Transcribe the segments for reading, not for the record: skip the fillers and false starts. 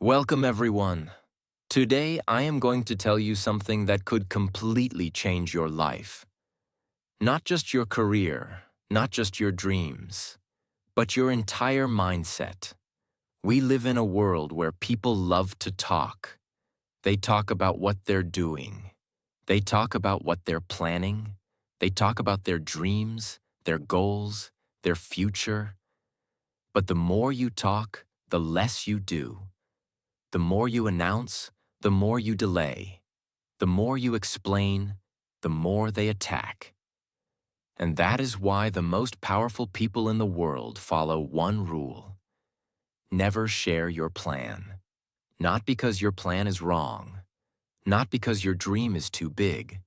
Welcome, everyone. Today, I am going to tell you something that could completely change your life. Not just your career, not just your dreams, but your entire mindset. We live in a world where people love to talk. They talk about what they're doing. They talk about what they're planning. They talk about their dreams, their goals, their future. But the more you talk, the less you do. The more you announce, the more you delay. The more you explain, the more they attack. And that is why the most powerful people in the world follow one rule: never share your plan. Not because your plan is wrong, not because your dream is too big,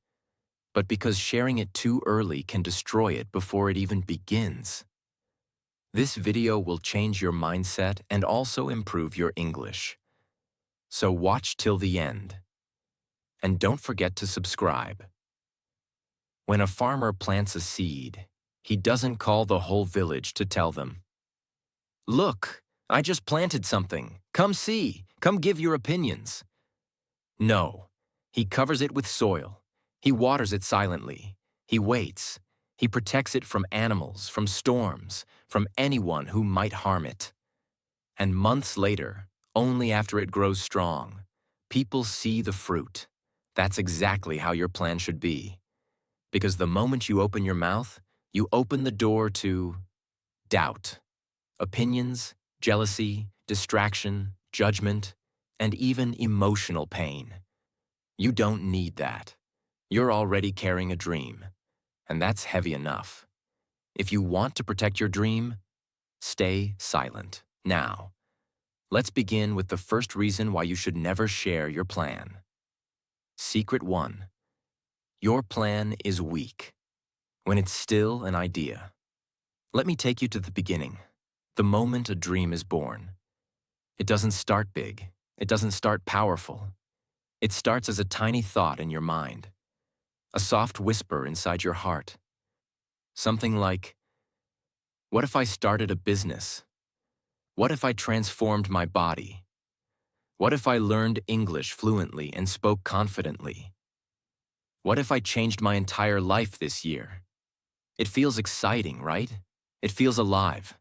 but because sharing it too early can destroy it before it even begins. This video will change your mindset and also improve your English. So watch till the end. And don't forget to subscribe. When a farmer plants a seed, he doesn't call the whole village to tell them, "Look, I just planted something. Come see, come give your opinions." No, he covers it with soil. He waters it silently. He waits. He protects it from animals, from storms, from anyone who might harm it. And months later, only after it grows strong, people see the fruit. That's exactly how your plan should be. Because the moment you open your mouth, you open the door to doubt, opinions, jealousy, distraction, judgment, and even emotional pain. You don't need that. You're already carrying a dream, and that's heavy enough. If you want to protect your dream, stay silent. Now, let's begin with the first reason why you should never share your plan. Secret 1. Your plan is weak. When it's still an idea. Let me take you to the beginning, the moment a dream is born. It doesn't start big. It doesn't start powerful. It starts as a tiny thought in your mind, a soft whisper inside your heart. Something like, what if I started a business? What if I transformed my body? What if I learned English fluently and spoke confidently? What if I changed my entire life this year? It feels exciting, right? It feels alive.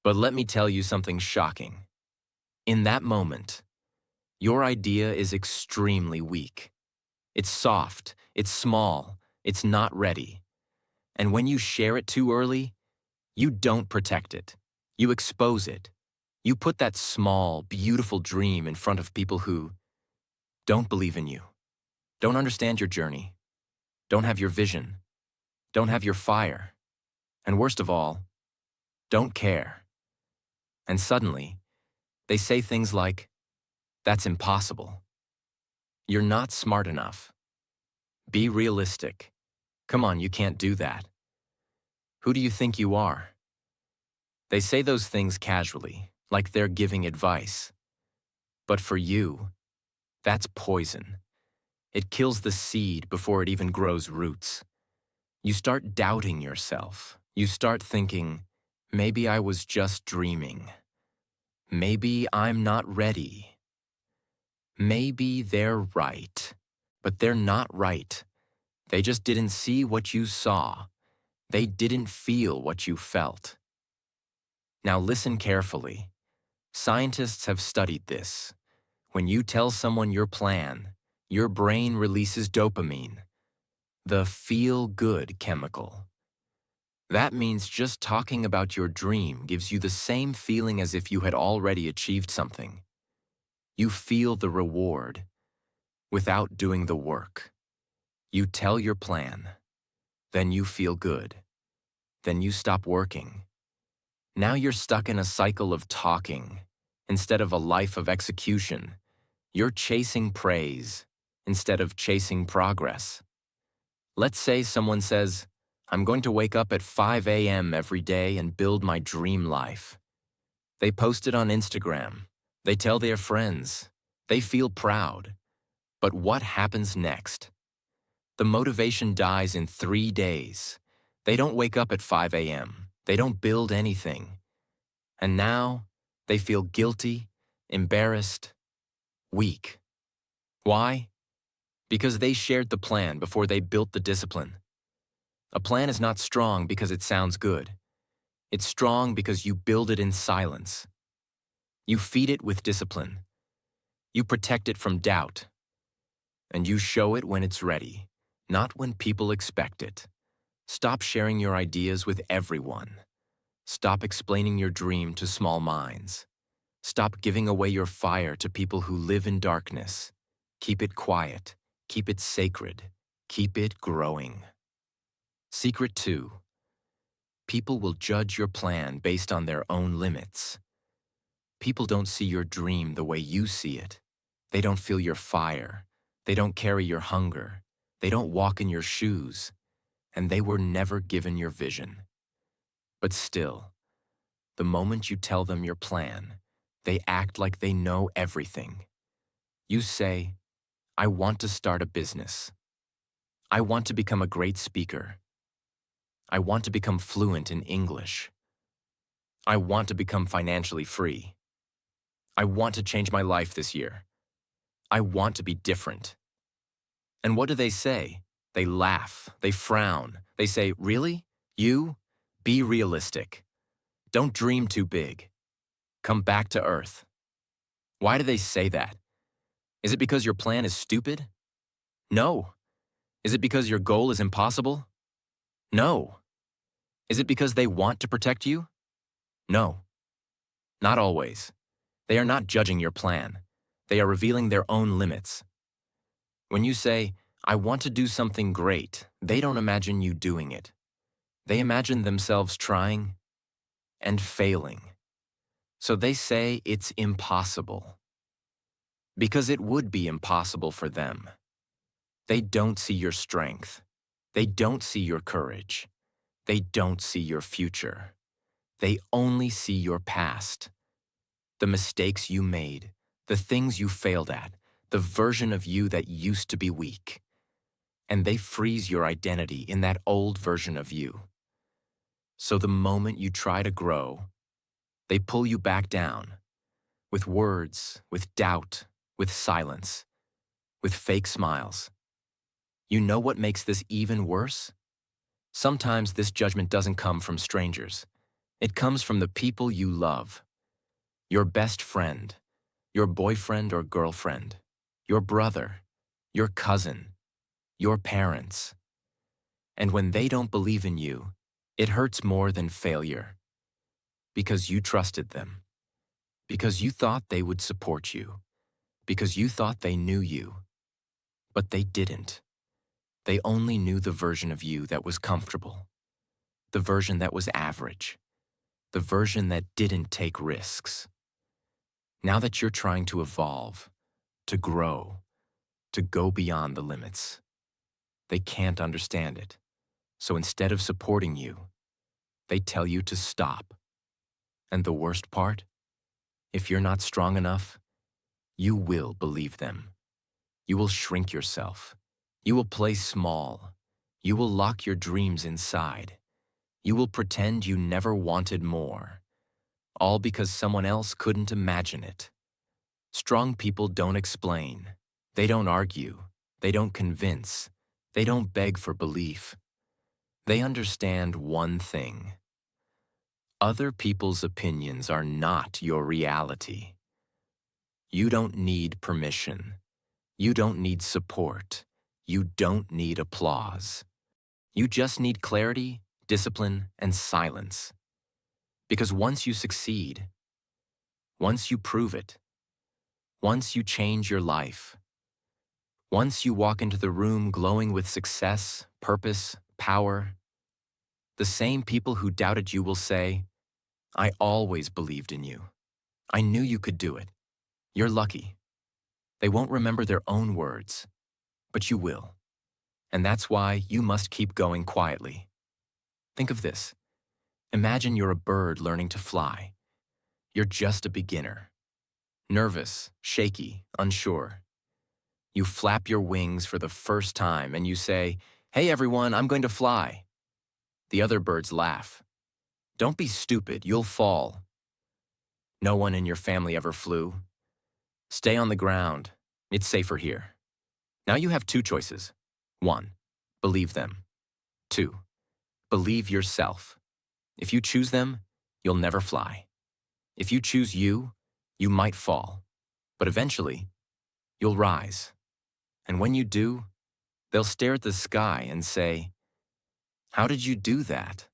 But let me tell you something shocking. In that moment, your idea is extremely weak. It's soft, it's small, it's not ready. And when you share it too early, you don't protect it. You expose it. You put that small, beautiful dream in front of people who don't believe in you, don't understand your journey, don't have your vision, don't have your fire, and worst of all, don't care. And suddenly, they say things like, "That's impossible. You're not smart enough. Be realistic. Come on, you can't do that. Who do you think you are?" They say those things casually, like they're giving advice. But for you, that's poison. It kills the seed before it even grows roots. You start doubting yourself. You start thinking, maybe I was just dreaming. Maybe I'm not ready. Maybe they're right. But they're not right. They just didn't see what you saw. They didn't feel what you felt. Now listen carefully. Scientists have studied this. When you tell someone your plan, your brain releases dopamine, the feel-good chemical. That means just talking about your dream gives you the same feeling as if you had already achieved something. You feel the reward without doing the work. You tell your plan, then you feel good. Then you stop working. Now you're stuck in a cycle of talking instead of a life of execution. You're chasing praise instead of chasing progress. Let's say someone says, "I'm going to wake up at 5 a.m. every day and build my dream life." They post it on Instagram. They tell their friends. They feel proud. But what happens next? The motivation dies in 3 days. They don't wake up at 5 a.m. They don't build anything. And now, they feel guilty, embarrassed, weak. Why? Because they shared the plan before they built the discipline. A plan is not strong because it sounds good. It's strong because you build it in silence. You feed it with discipline. You protect it from doubt. And you show it when it's ready, not when people expect it. Stop sharing your ideas with everyone. Stop explaining your dream to small minds. Stop giving away your fire to people who live in darkness. Keep it quiet. Keep it sacred. Keep it growing. Secret 2. People will judge your plan based on their own limits. People don't see your dream the way you see it. They don't feel your fire. They don't carry your hunger. They don't walk in your shoes. And they were never given your vision. But still, the moment you tell them your plan, they act like they know everything. You say, I want to start a business. I want to become a great speaker. I want to become fluent in English. I want to become financially free. I want to change my life this year. I want to be different. And what do they say? They laugh, they frown, they say, really? You? Be realistic. Don't dream too big. Come back to earth. Why do they say that? Is it because your plan is stupid? No. Is it because your goal is impossible? No. Is it because they want to protect you? No. Not always. They are not judging your plan. They are revealing their own limits. When you say, I want to do something great, they don't imagine you doing it. They imagine themselves trying and failing. So they say it's impossible. Because it would be impossible for them. They don't see your strength. They don't see your courage. They don't see your future. They only see your past. The mistakes you made, the things you failed at, the version of you that used to be weak. And they freeze your identity in that old version of you. So the moment you try to grow, they pull you back down, with words, with doubt, with silence, with fake smiles. You know what makes this even worse? Sometimes this judgment doesn't come from strangers. It comes from the people you love. Your best friend, your boyfriend or girlfriend, your brother, your cousin, your parents. And when they don't believe in you, it hurts more than failure. Because you trusted them. Because you thought they would support you. Because you thought they knew you. But they didn't. They only knew the version of you that was comfortable. The version that was average. The version that didn't take risks. Now that you're trying to evolve, to grow, to go beyond the limits, they can't understand it. So instead of supporting you, they tell you to stop. And the worst part? If you're not strong enough, you will believe them. You will shrink yourself. You will play small. You will lock your dreams inside. You will pretend you never wanted more. All because someone else couldn't imagine it. Strong people don't explain. They don't argue. They don't convince. They don't beg for belief. They understand one thing. Other people's opinions are not your reality. You don't need permission. You don't need support. You don't need applause. You just need clarity, discipline, and silence. Because once you succeed, once you prove it, once you change your life, once you walk into the room glowing with success, purpose, power, the same people who doubted you will say, I always believed in you. I knew you could do it. You're lucky. They won't remember their own words, but you will. And that's why you must keep going quietly. Think of this. Imagine you're a bird learning to fly. You're just a beginner. Nervous, shaky, unsure. You flap your wings for the first time and you say, hey everyone, I'm going to fly. The other birds laugh. Don't be stupid, you'll fall. No one in your family ever flew. Stay on the ground. It's safer here. Now you have two choices. 1. Believe them. 2. Believe yourself. If you choose them, you'll never fly. If you choose you might fall. But eventually, you'll rise. And when you do, they'll stare at the sky and say, "How did you do that?"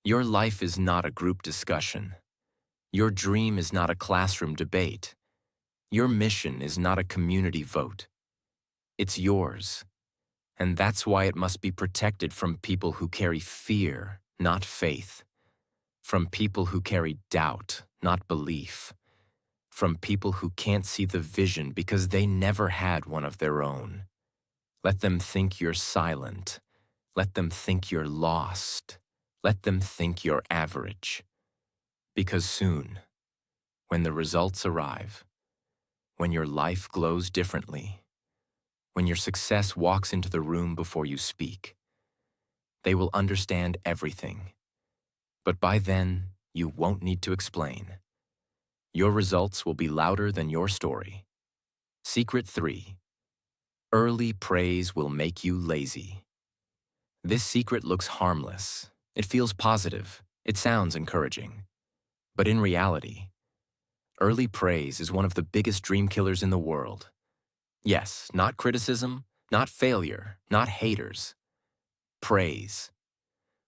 Your life is not a group discussion. Your dream is not a classroom debate. Your mission is not a community vote. It's yours. And that's why it must be protected from people who carry fear, not faith. From people who carry doubt, not belief. From people who can't see the vision because they never had one of their own. Let them think you're silent. Let them think you're lost. Let them think you're average. Because soon, when the results arrive, when your life glows differently, when your success walks into the room before you speak, they will understand everything. But by then, you won't need to explain. Your results will be louder than your story. Secret 3. Early praise will make you lazy. This secret looks harmless. It feels positive. It sounds encouraging. But in reality, early praise is one of the biggest dream killers in the world. Yes, not criticism, not failure, not haters. Praise.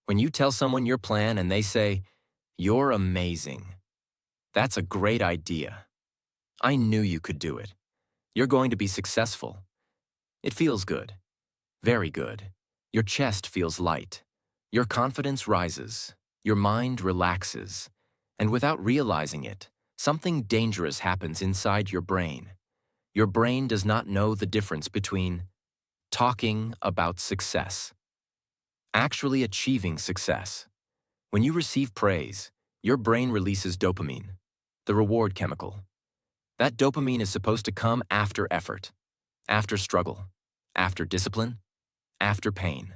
When you tell someone your plan and they say, "You're amazing. That's a great idea. I knew you could do it. You're going to be successful." It feels good. Very good. Your chest feels light. Your confidence rises. Your mind relaxes. And without realizing it, something dangerous happens inside your brain. Your brain does not know the difference between talking about success, actually achieving success. When you receive praise, your brain releases dopamine, the reward chemical. That dopamine is supposed to come after effort, after struggle, after discipline, after pain.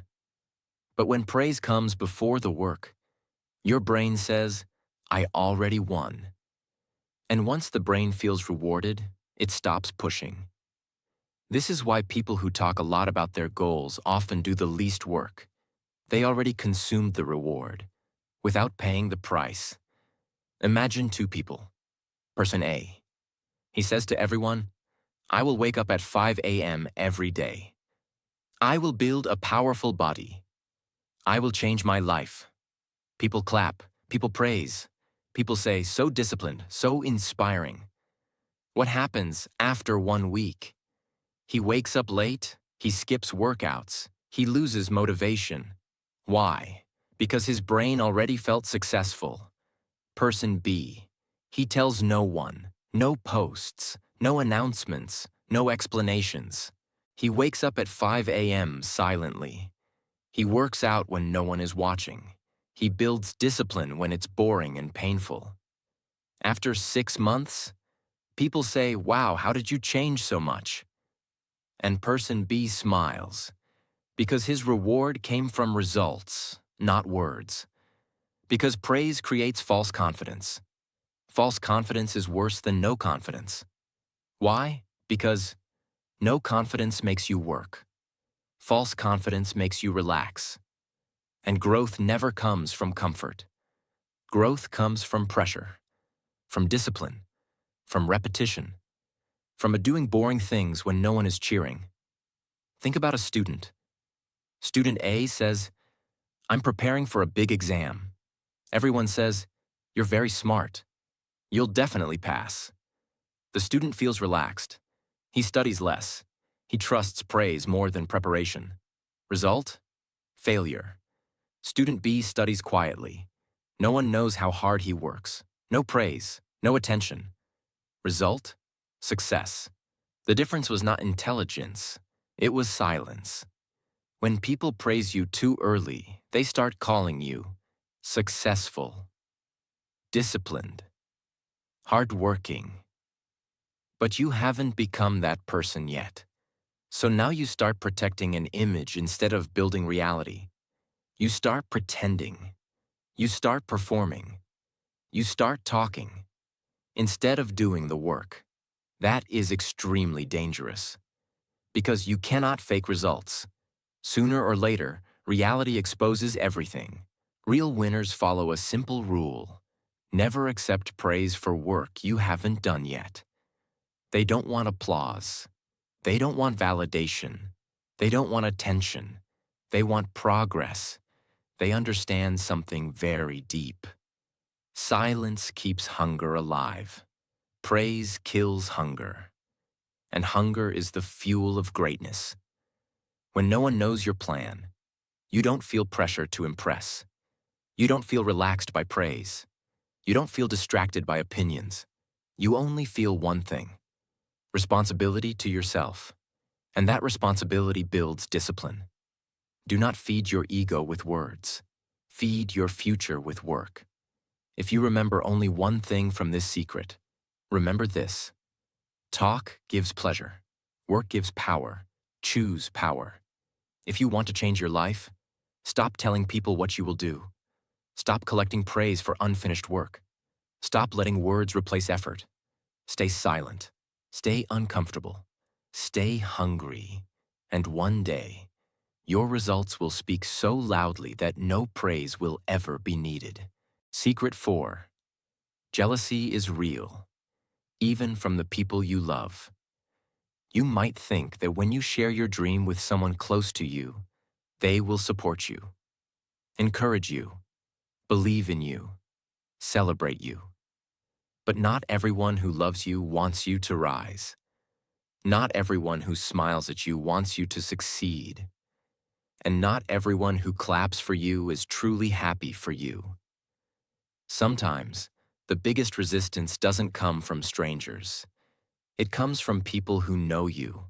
But when praise comes before the work, your brain says, "I already won." And once the brain feels rewarded, it stops pushing. This is why people who talk a lot about their goals often do the least work. They already consumed the reward, without paying the price. Imagine two people. Person A. He says to everyone, "I will wake up at 5 a.m. every day. I will build a powerful body. I will change my life." People clap, people praise. People say, "So disciplined, so inspiring." What happens after 1 week? He wakes up late, he skips workouts, he loses motivation. Why? Because his brain already felt successful. Person B. He tells no one, no posts, no announcements, no explanations. He wakes up at 5 a.m. silently. He works out when no one is watching. He builds discipline when it's boring and painful. After 6 months, people say, "Wow, how did you change so much?" And person B smiles, because his reward came from results, not words. Because praise creates false confidence. False confidence is worse than no confidence. Why? Because no confidence makes you work. False confidence makes you relax. And growth never comes from comfort. Growth comes from pressure, from discipline, from repetition, from doing boring things when no one is cheering. Think about a student. Student A says, "I'm preparing for a big exam." Everyone says, "You're very smart. You'll definitely pass." The student feels relaxed. He studies less. He trusts praise more than preparation. Result? Failure. Student B studies quietly. No one knows how hard he works. No praise, no attention. Result? Success. The difference was not intelligence. It was silence. When people praise you too early, they start calling you successful, disciplined, hardworking. But you haven't become that person yet. So now you start protecting an image instead of building reality. You start pretending. You start performing. You start talking instead of doing the work. That is extremely dangerous because you cannot fake results. Sooner or later, reality exposes everything. Real winners follow a simple rule: never accept praise for work you haven't done yet. They don't want applause. They don't want validation. They don't want attention. They want progress. They understand something very deep. Silence keeps hunger alive. Praise kills hunger. And hunger is the fuel of greatness. When no one knows your plan, you don't feel pressure to impress. You don't feel relaxed by praise. You don't feel distracted by opinions. You only feel one thing: responsibility to yourself. And that responsibility builds discipline. Do not feed your ego with words. Feed your future with work. If you remember only one thing from this secret, remember this: talk gives pleasure. Work gives power. Choose power. If you want to change your life, stop telling people what you will do. Stop collecting praise for unfinished work. Stop letting words replace effort. Stay silent. Stay uncomfortable. Stay hungry. And one day, your results will speak so loudly that no praise will ever be needed. Secret 4. Jealousy is real, even from the people you love. You might think that when you share your dream with someone close to you, they will support you, encourage you, believe in you, celebrate you. But not everyone who loves you wants you to rise. Not everyone who smiles at you wants you to succeed. And not everyone who claps for you is truly happy for you. Sometimes, the biggest resistance doesn't come from strangers. It comes from people who know you,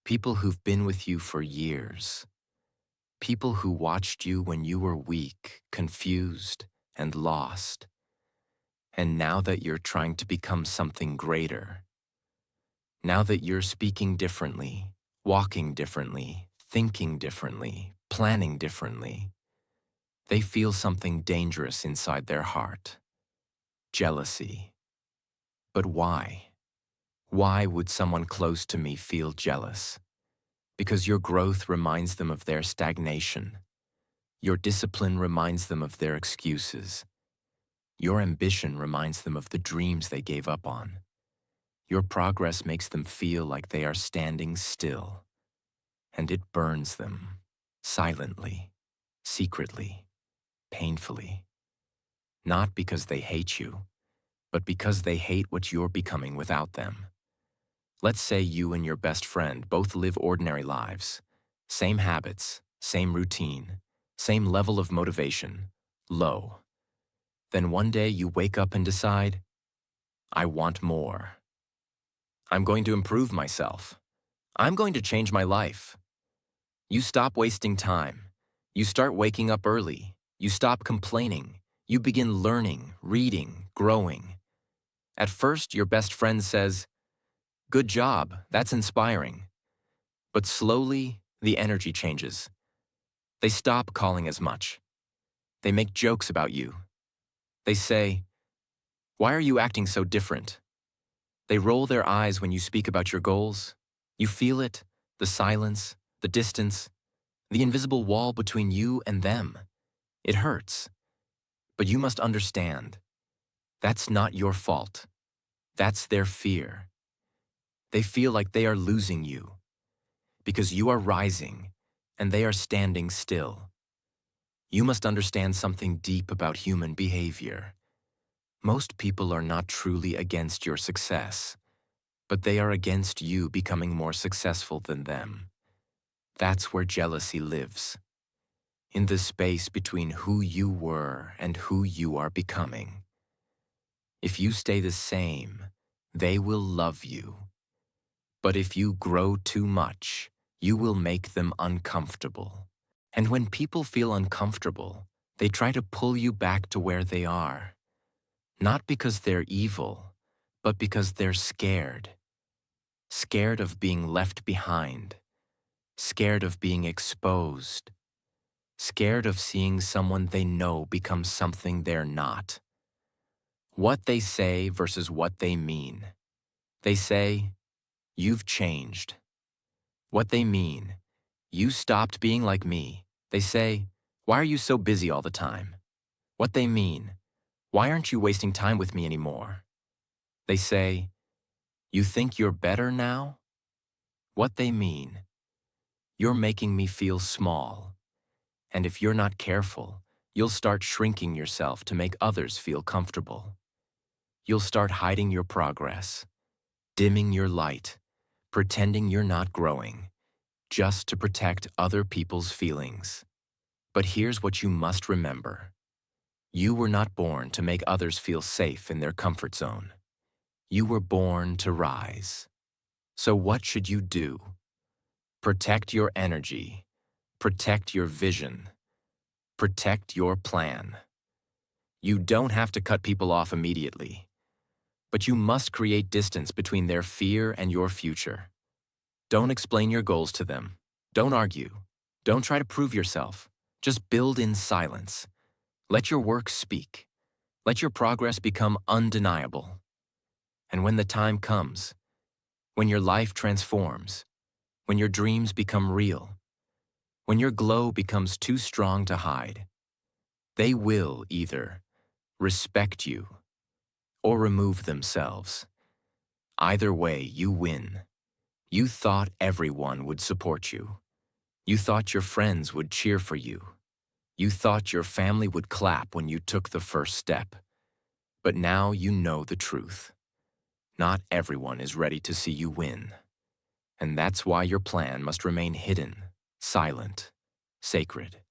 people who've been with you for years, people who watched you when you were weak, confused, and lost. And now that you're trying to become something greater, now that you're speaking differently, walking differently, thinking differently, planning differently, they feel something dangerous inside their heart: jealousy. But why? Why would someone close to me feel jealous? Because your growth reminds them of their stagnation. Your discipline reminds them of their excuses. Your ambition reminds them of the dreams they gave up on. Your progress makes them feel like they are standing still. And it burns them, silently, secretly, painfully. Not because they hate you, but because they hate what you're becoming without them. Let's say you and your best friend both live ordinary lives. Same habits, same routine, same level of motivation, low. Then one day you wake up and decide, I want more. I'm going to improve myself. I'm going to change my life. You stop wasting time. You start waking up early. You stop complaining. You begin learning, reading, growing. At first, your best friend says, "Good job, that's inspiring." But slowly, the energy changes. They stop calling as much. They make jokes about you. They say, "Why are you acting so different?" They roll their eyes when you speak about your goals. You feel it, the silence, the distance, the invisible wall between you and them. It hurts. But you must understand, that's not your fault. That's their fear. They feel like they are losing you because you are rising and they are standing still. You must understand something deep about human behavior. Most people are not truly against your success, but they are against you becoming more successful than them. That's where jealousy lives, in the space between who you were and who you are becoming. If you stay the same, they will love you. But if you grow too much, you will make them uncomfortable. And when people feel uncomfortable, they try to pull you back to where they are. Not because they're evil, but because they're scared. Scared of being left behind. Scared of being exposed. Scared of seeing someone they know become something they're not. What they say versus what they mean. They say, "You've changed." What they mean, "You stopped being like me." They say, "Why are you so busy all the time?" What they mean, "Why aren't you wasting time with me anymore?" They say, "You think you're better now?" What they mean, "You're making me feel small. And if you're not careful, you'll start shrinking yourself to make others feel comfortable. You'll start hiding your progress, dimming your light, pretending you're not growing, just to protect other people's feelings." But here's what you must remember. You were not born to make others feel safe in their comfort zone. You were born to rise. So what should you do? Protect your energy. Protect your vision. Protect your plan. You don't have to cut people off immediately, but you must create distance between their fear and your future. Don't explain your goals to them. Don't argue. Don't try to prove yourself. Just build in silence. Let your work speak. Let your progress become undeniable. And when the time comes, when your life transforms, when your dreams become real, when your glow becomes too strong to hide, they will either respect you or remove themselves. Either way, you win. You thought everyone would support you. You thought your friends would cheer for you. You thought your family would clap when you took the first step. But now you know the truth. Not everyone is ready to see you win. And that's why your plan must remain hidden, silent, sacred.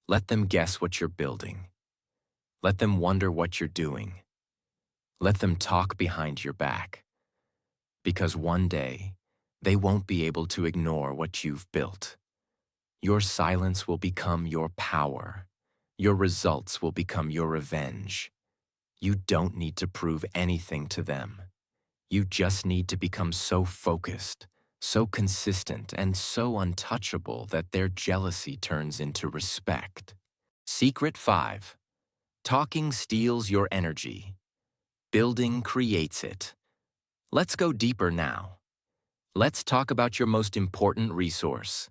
Let them guess what you're building. Let them wonder what you're doing. Let them talk behind your back. Because one day, they won't be able to ignore what you've built. Your silence will become your power. Your results will become your revenge. You don't need to prove anything to them. You just need to become so focused, so consistent, and so untouchable that their jealousy turns into respect. Secret 5. Talking steals your energy. Building creates it. Let's go deeper now. Let's talk about your most important resource.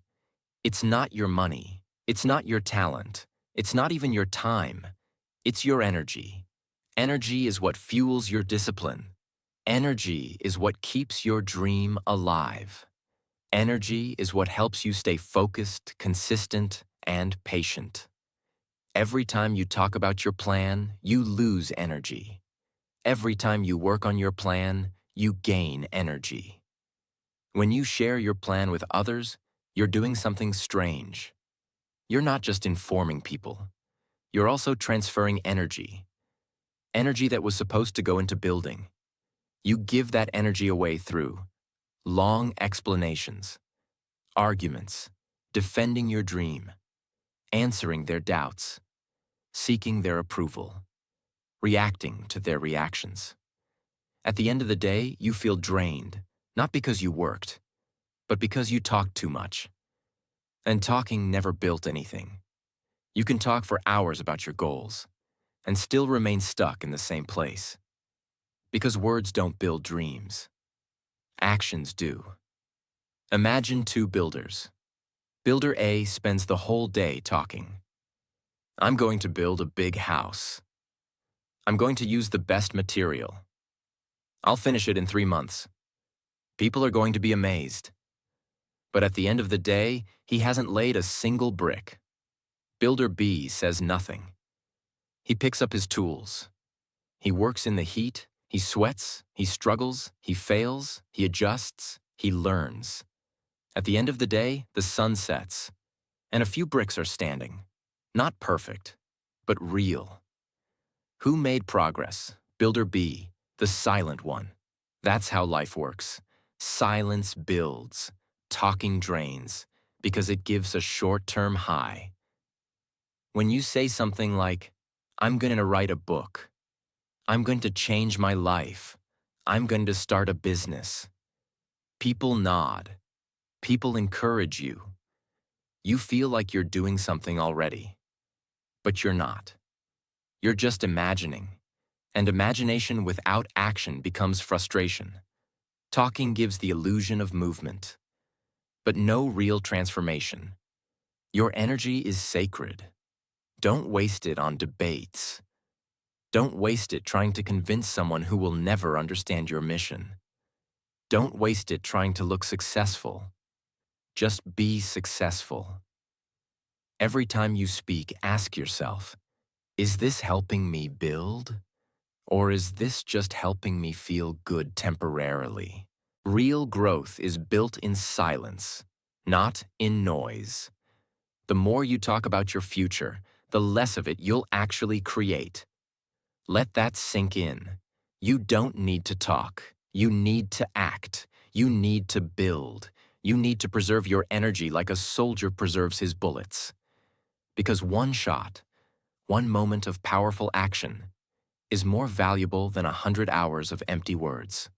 It's not your money. It's not your talent. It's not even your time. It's your energy. Energy is what fuels your discipline. Energy is what keeps your dream alive. Energy is what helps you stay focused, consistent, and patient. Every time you talk about your plan, you lose energy. Every time you work on your plan, you gain energy. When you share your plan with others, you're doing something strange. You're not just informing people. You're also transferring energy. Energy that was supposed to go into building. You give that energy away through long explanations, arguments, defending your dream, answering their doubts, seeking their approval, reacting to their reactions. At the end of the day, you feel drained, not because you worked, but because you talked too much. And talking never built anything. You can talk for hours about your goals and still remain stuck in the same place. Because words don't build dreams. Actions do. Imagine two builders. Builder A spends the whole day talking. "I'm going to build a big house. I'm going to use the best material. I'll finish it in 3 months. People are going to be amazed." But at the end of the day, he hasn't laid a single brick. Builder B says nothing. He picks up his tools. He works in the heat, he sweats, he struggles, he fails, he adjusts, he learns. At the end of the day, the sun sets, and a few bricks are standing. Not perfect, but real. Who made progress? Builder B, the silent one. That's how life works. Silence builds, talking drains, because it gives a short-term high. When you say something like, "I'm going to write a book," "I'm going to change my life," "I'm going to start a business," people nod. People encourage you. You feel like you're doing something already. But you're not. You're just imagining. And imagination without action becomes frustration. Talking gives the illusion of movement, but no real transformation. Your energy is sacred. Don't waste it on debates. Don't waste it trying to convince someone who will never understand your mission. Don't waste it trying to look successful. Just be successful. Every time you speak, ask yourself, is this helping me build? Or is this just helping me feel good temporarily? Real growth is built in silence, not in noise. The more you talk about your future, the less of it you'll actually create. Let that sink in. You don't need to talk. You need to act. You need to build. You need to preserve your energy like a soldier preserves his bullets. Because one shot, one moment of powerful action, is more valuable than 100 hours of empty words.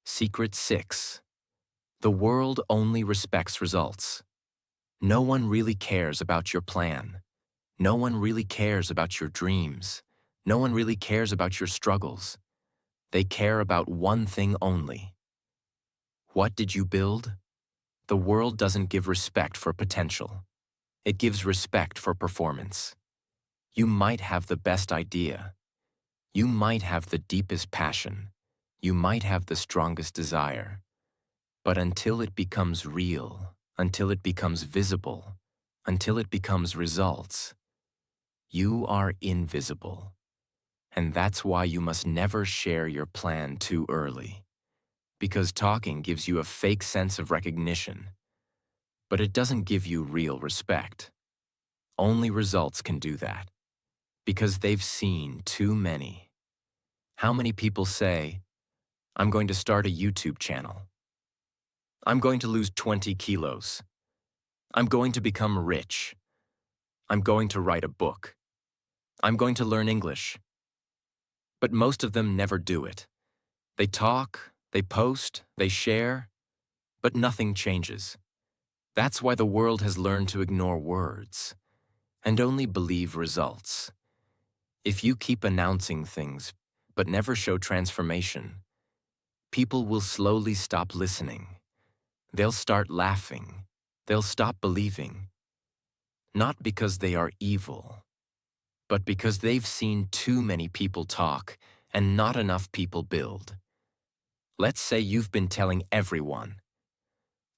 Secret 6. The world only respects results. No one really cares about your plan. No one really cares about your dreams. No one really cares about your struggles. They care about one thing only. What did you build? The world doesn't give respect for potential. It gives respect for performance. You might have the best idea. You might have the deepest passion. You might have the strongest desire. But until it becomes real, until it becomes visible, until it becomes results, you are invisible. And that's why you must never share your plan too early. Because talking gives you a fake sense of recognition, but it doesn't give you real respect. Only results can do that, because they've seen too many. How many people say, I'm going to start a YouTube channel. I'm going to lose 20 kilos. I'm going to become rich. I'm going to write a book. I'm going to learn English. But most of them never do it. They talk, they post, they share, but nothing changes. That's why the world has learned to ignore words and only believe results. If you keep announcing things but never show transformation, people will slowly stop listening. They'll start laughing. They'll stop believing. Not because they are evil, but because they've seen too many people talk and not enough people build. Let's say you've been telling everyone,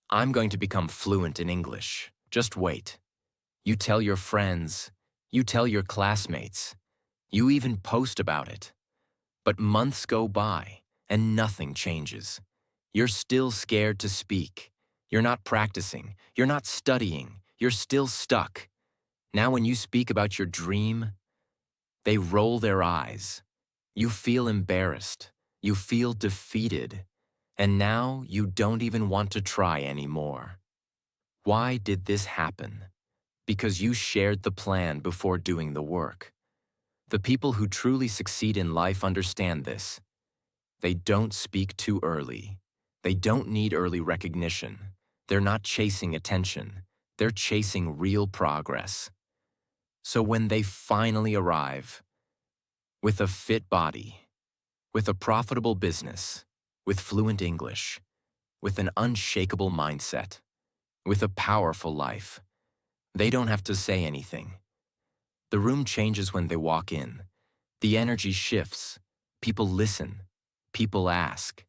I'm going to become fluent in English. Just wait. You tell your friends, you tell your classmates, you even post about it. But months go by and nothing changes. You're still scared to speak. You're not practicing. You're not studying. You're still stuck. Now when you speak about your dream, they roll their eyes. You feel embarrassed. You feel defeated. And now you don't even want to try anymore. Why did this happen? Because you shared the plan before doing the work. The people who truly succeed in life understand this. They don't speak too early. They don't need early recognition. They're not chasing attention. They're chasing real progress. So when they finally arrive, with a fit body, with a profitable business, with fluent English, with an unshakable mindset, with a powerful life, they don't have to say anything. The room changes when they walk in. The energy shifts. People listen. People ask.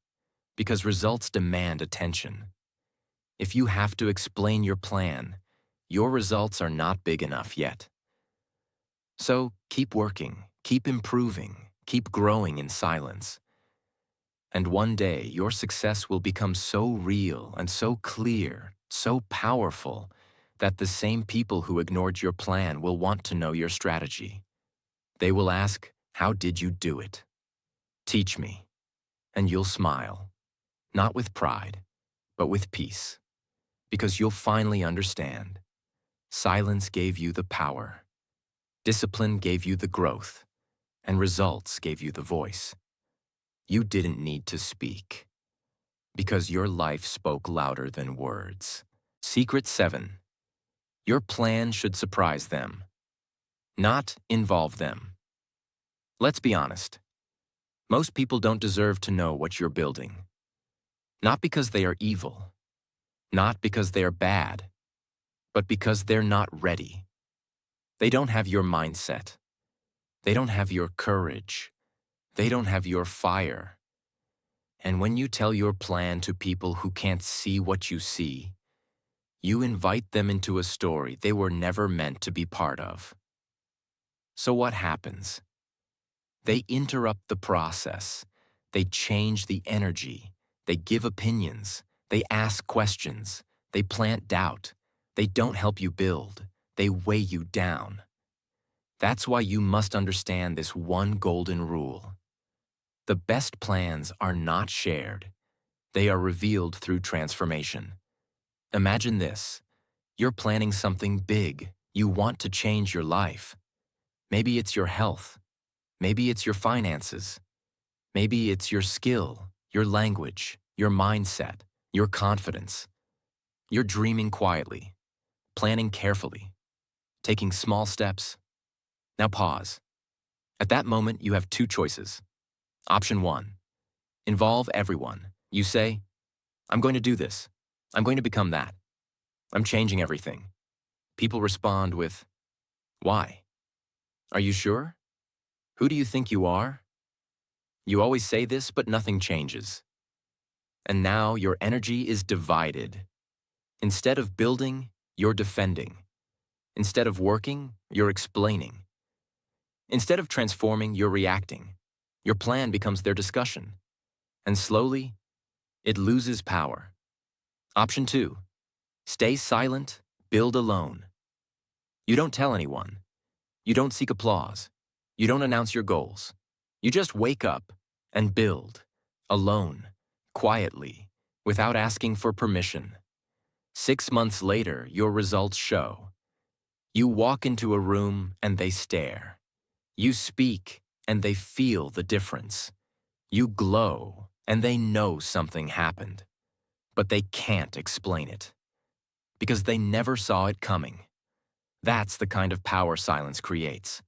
Because results demand attention. If you have to explain your plan, your results are not big enough yet. So keep working, keep improving, keep growing in silence. And one day your success will become so real and so clear, so powerful, that the same people who ignored your plan will want to know your strategy. They will ask, how did you do it? Teach me. And you'll smile, not with pride, but with peace. Because you'll finally understand. Silence gave you the power. Discipline gave you the growth. And results gave you the voice. You didn't need to speak. Because your life spoke louder than words. Secret 7. Your plan should surprise them, not involve them. Let's be honest. Most people don't deserve to know what you're building. Not because they are evil, not because they are bad, but because they're not ready. They don't have your mindset. They don't have your courage. They don't have your fire. And when you tell your plan to people who can't see what you see, you invite them into a story they were never meant to be part of. So what happens? They interrupt the process. They change the energy. They give opinions. They ask questions. They plant doubt. They don't help you build. They weigh you down. That's why you must understand this one golden rule. The best plans are not shared. They are revealed through transformation. Imagine this. You're planning something big. You want to change your life. Maybe it's your health. Maybe it's your finances. Maybe it's your skill, your language, your mindset, your confidence. You're dreaming quietly, planning carefully, taking small steps. Now pause. At that moment, you have two choices. Option one, involve everyone. You say, I'm going to do this. I'm going to become that. I'm changing everything. People respond with, why? Are you sure? Who do you think you are? You always say this, but nothing changes. And now your energy is divided. Instead of building, you're defending. Instead of working, you're explaining. Instead of transforming, you're reacting. Your plan becomes their discussion. And slowly, it loses power. Option two, stay silent, build alone. You don't tell anyone. You don't seek applause. You don't announce your goals. You just wake up and build, alone, quietly, without asking for permission. 6 months later, your results show. You walk into a room and they stare. You speak and they feel the difference. You glow and they know something happened. But they can't explain it. Because they never saw it coming. That's the kind of power silence creates.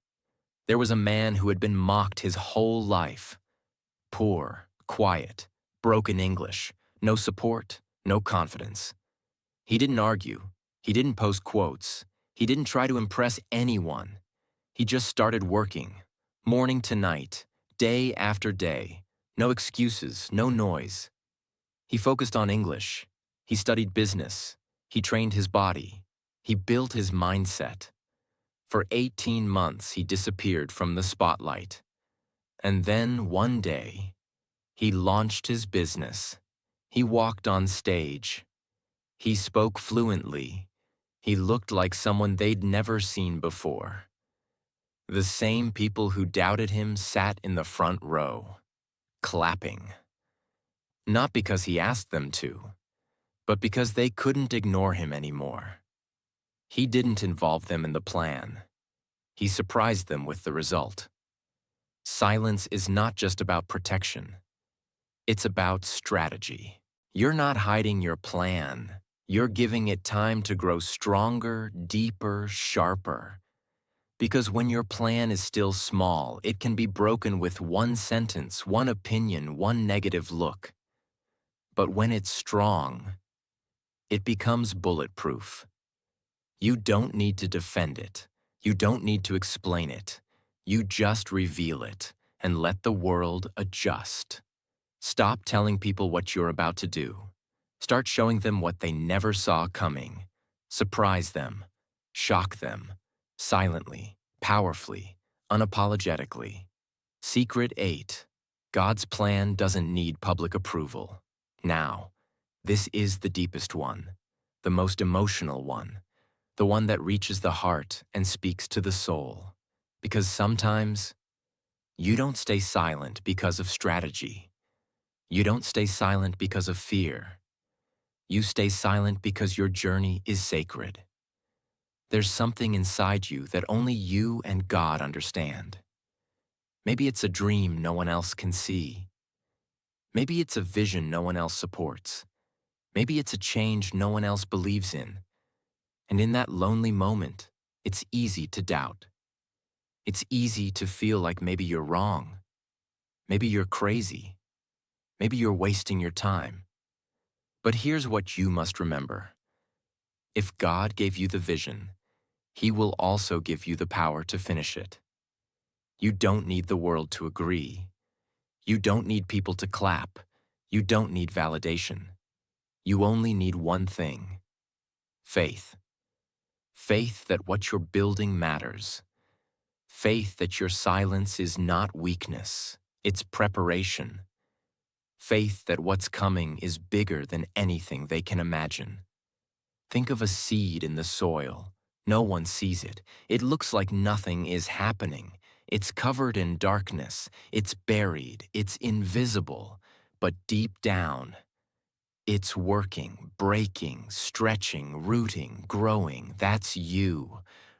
There was a man who had been mocked his whole life. Poor, quiet, broken English, no support, no confidence. He didn't argue. He didn't post quotes. He didn't try to impress anyone. He just started working, morning to night, day after day. No excuses, no noise. He focused on English. He studied business. He trained his body. He built his mindset. For 18 months, he disappeared from the spotlight. And then one day, he launched his business. He walked on stage. He spoke fluently. He looked like someone they'd never seen before. The same people who doubted him sat in the front row, clapping. Not because he asked them to, but because they couldn't ignore him anymore. He didn't involve them in the plan. He surprised them with the result. Silence is not just about protection. It's about strategy. You're not hiding your plan. You're giving it time to grow stronger, deeper, sharper. Because when your plan is still small, it can be broken with one sentence, one opinion, one negative look. But when it's strong, it becomes bulletproof. You don't need to defend it. You don't need to explain it. You just reveal it and let the world adjust. Stop telling people what you're about to do. Start showing them what they never saw coming. Surprise them. Shock them. Silently, powerfully, unapologetically. Secret 8. God's plan doesn't need public approval. Now, this is the deepest one, the most emotional one, the one that reaches the heart and speaks to the soul. Because sometimes, you don't stay silent because of strategy. You don't stay silent because of fear. You stay silent because your journey is sacred. There's something inside you that only you and God understand. Maybe it's a dream no one else can see. Maybe it's a vision no one else supports. Maybe it's a change no one else believes in. And in that lonely moment, it's easy to doubt. It's easy to feel like maybe you're wrong. Maybe you're crazy. Maybe you're wasting your time. But here's what you must remember. If God gave you the vision, He will also give you the power to finish it. You don't need the world to agree. You don't need people to clap. You don't need validation. You only need one thing: faith. Faith that what you're building matters. Faith that your silence is not weakness, it's preparation. Faith that what's coming is bigger than anything they can imagine. Think of a seed in the soil. No one sees it. It looks like nothing is happening. It's covered in darkness. It's buried. It's invisible. But deep down, it's working, breaking, stretching, rooting, growing. That's you.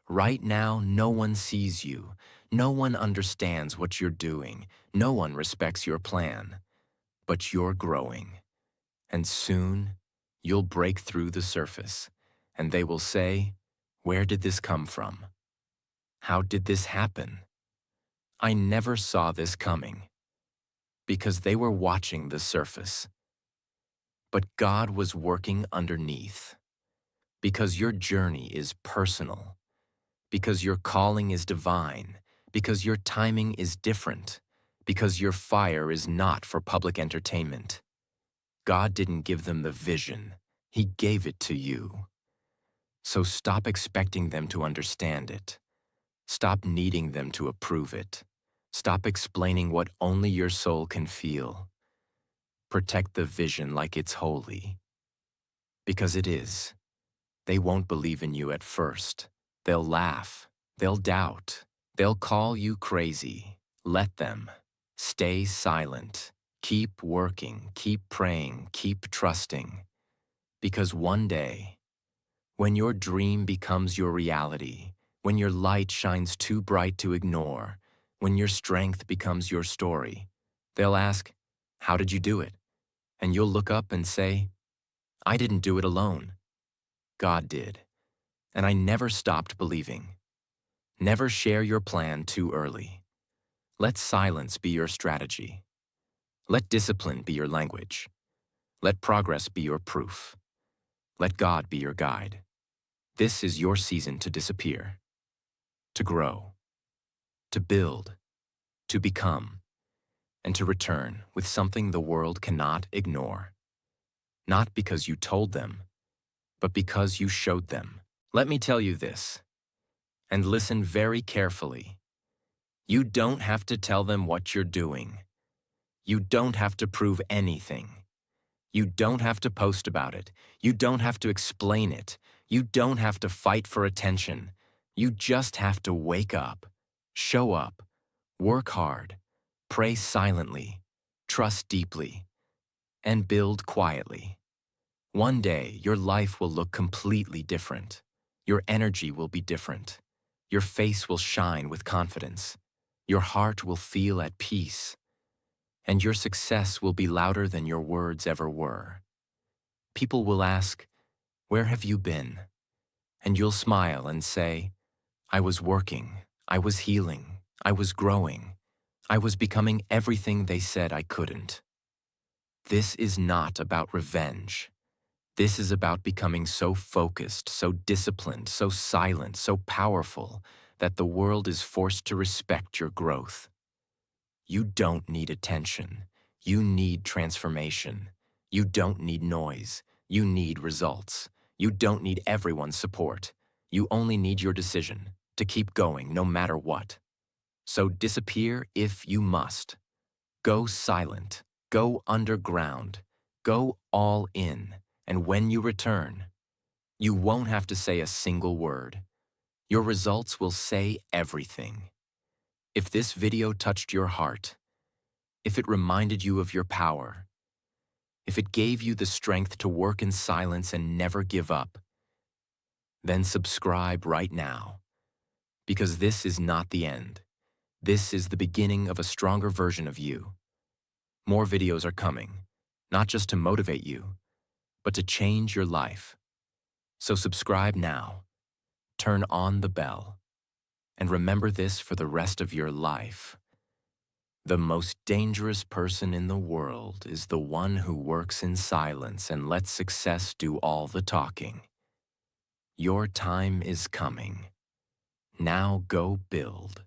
Right now, no one sees you. No one understands what you're doing. No one respects your plan. But you're growing. And soon, you'll break through the surface. And they will say, "Where did this come from? How did this happen? I never saw this coming." Because they were watching the surface. But God was working underneath. Because your journey is personal. Because your calling is divine. Because your timing is different. Because your fire is not for public entertainment. God didn't give them the vision. He gave it to you. So stop expecting them to understand it. Stop needing them to approve it. Stop explaining what only your soul can feel. Protect the vision like it's holy. Because it is. They won't believe in you at first. They'll laugh. They'll doubt. They'll call you crazy. Let them. Stay silent. Keep working. Keep praying. Keep trusting. Because one day, when your dream becomes your reality, when your light shines too bright to ignore, when your strength becomes your story, they'll ask, "How did you do it?" And you'll look up and say, "I didn't do it alone. God did." And I never stopped believing. Never share your plan too early. Let silence be your strategy. Let discipline be your language. Let progress be your proof. Let God be your guide. This is your season to disappear, to grow, to build, to become, and to return with something the world cannot ignore. Not because you told them, but because you showed them. Let me tell you this, and listen very carefully. You don't have to tell them what you're doing. You don't have to prove anything. You don't have to post about it. You don't have to explain it. You don't have to fight for attention. You just have to wake up, show up, work hard, pray silently, trust deeply, and build quietly. One day, your life will look completely different. Your energy will be different. Your face will shine with confidence. Your heart will feel at peace. And your success will be louder than your words ever were. People will ask, "Where have you been?" And you'll smile and say, "I was working, I was healing, I was growing, I was becoming everything they said I couldn't." This is not about revenge. This is about becoming so focused, so disciplined, so silent, so powerful that the world is forced to respect your growth. You don't need attention. You need transformation. You don't need noise. You need results. You don't need everyone's support. You only need your decision to keep going no matter what. So disappear if you must. Go silent. Go underground. Go all in. And when you return, you won't have to say a single word. Your results will say everything. If this video touched your heart, if it reminded you of your power, if it gave you the strength to work in silence and never give up, then subscribe right now. Because this is not the end. This is the beginning of a stronger version of you. More videos are coming, not just to motivate you, but to change your life. So subscribe now, turn on the bell, and remember this for the rest of your life. The most dangerous person in the world is the one who works in silence and lets success do all the talking. Your time is coming. Now go build.